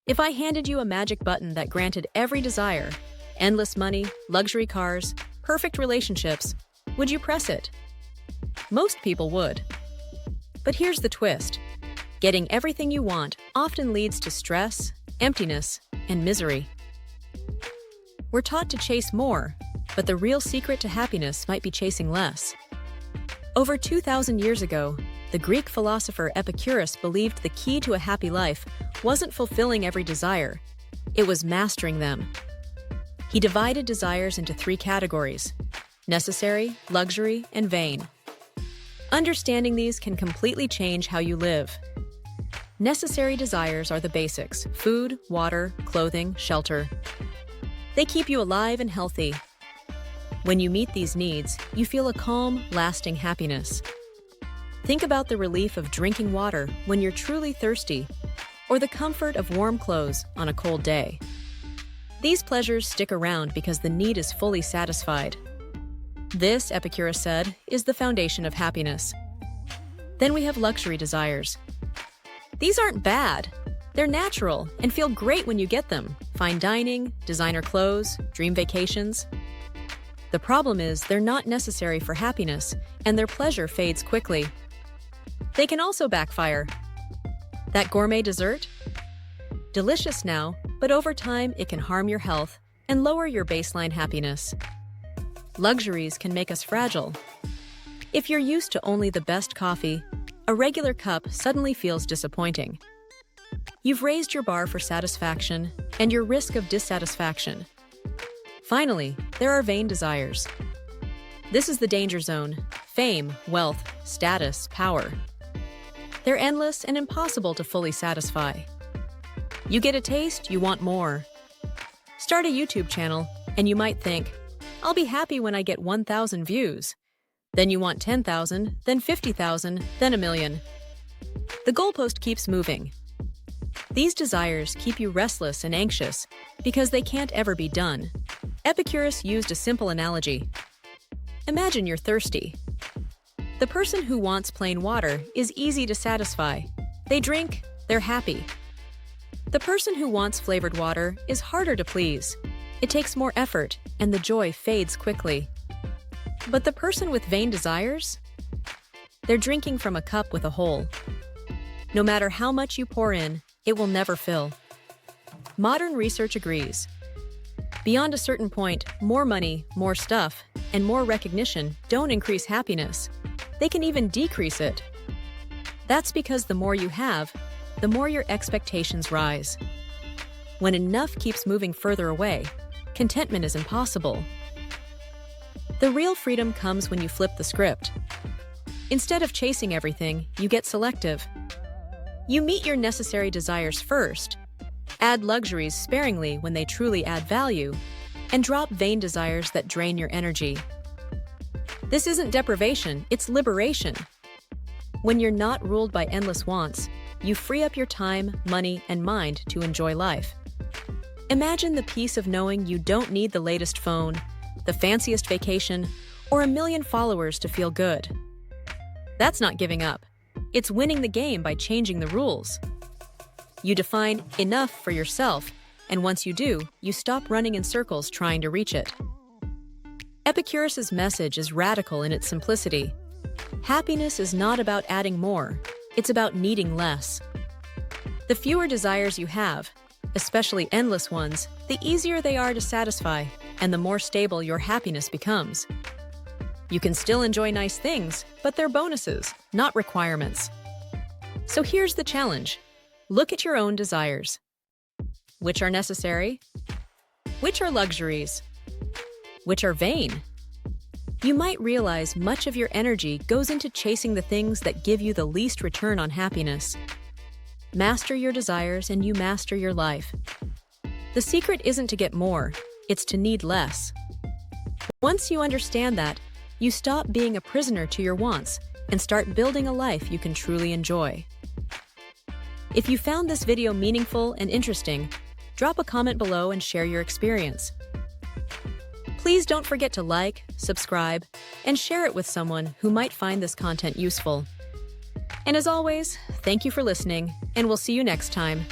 If I handed you a magic button that granted every desire, endless money, luxury cars, perfect relationships, would you press it? Most people would. But here's the twist. Getting everything you want often leads to stress, emptiness, and misery. We're taught to chase more, but the real secret to happiness might be chasing less. Over 2,000 years ago, the Greek philosopher Epicurus believed the key to a happy life wasn't fulfilling every desire, it was mastering them. He divided desires into 3 categories: necessary, luxury, and vain. Understanding these can completely change how you live. Necessary desires are the basics: food, water, clothing, shelter. They keep you alive and healthy. When you meet these needs, you feel a calm, lasting happiness. Think about the relief of drinking water when you're truly thirsty, or the comfort of warm clothes on a cold day. These pleasures stick around because the need is fully satisfied. This, Epicurus said, is the foundation of happiness. Then we have luxury desires. These aren't bad. They're natural and feel great when you get them. Fine dining, designer clothes, dream vacations. The problem is they're not necessary for happiness, and their pleasure fades quickly. They can also backfire. That gourmet dessert? Delicious now, but over time it can harm your health and lower your baseline happiness. Luxuries can make us fragile. If you're used to only the best coffee, a regular cup suddenly feels disappointing. You've raised your bar for satisfaction and your risk of dissatisfaction. Finally, there are vain desires. This is the danger zone: fame, wealth, status, power. They're endless and impossible to fully satisfy. You get a taste, you want more. Start a YouTube channel, and you might think, I'll be happy when I get 1,000 views. Then you want 10,000, then 50,000, then 1,000,000. The goalpost keeps moving. These desires keep you restless and anxious because they can't ever be done. Epicurus used a simple analogy. Imagine you're thirsty. The person who wants plain water is easy to satisfy. They drink, they're happy. The person who wants flavored water is harder to please. It takes more effort, and the joy fades quickly. But the person with vain desires? They're drinking from a cup with a hole. No matter how much you pour in, it will never fill. Modern research agrees. Beyond a certain point, more money, more stuff, and more recognition don't increase happiness. They can even decrease it. That's because the more you have, the more your expectations rise. When enough keeps moving further away, contentment is impossible. The real freedom comes when you flip the script. Instead of chasing everything, you get selective. You meet your necessary desires first, add luxuries sparingly when they truly add value, and drop vain desires that drain your energy. This isn't deprivation, it's liberation. When you're not ruled by endless wants, you free up your time, money, and mind to enjoy life. Imagine the peace of knowing you don't need the latest phone, the fanciest vacation, or 1,000,000 followers to feel good. That's not giving up. It's winning the game by changing the rules. You define enough for yourself, and once you do, you stop running in circles trying to reach it. Epicurus's message is radical in its simplicity. Happiness is not about adding more, it's about needing less. The fewer desires you have, especially endless ones, the easier they are to satisfy, and the more stable your happiness becomes. You can still enjoy nice things, but they're bonuses, not requirements. So here's the challenge. Look at your own desires. Which are necessary? Which are luxuries? Which are vain? You might realize much of your energy goes into chasing the things that give you the least return on happiness. Master your desires and you master your life. The secret isn't to get more, it's to need less. Once you understand that, you stop being a prisoner to your wants and start building a life you can truly enjoy. If you found this video meaningful and interesting, drop a comment below and share your experience. Please don't forget to like, subscribe, and share it with someone who might find this content useful. And as always, thank you for listening, and we'll see you next time.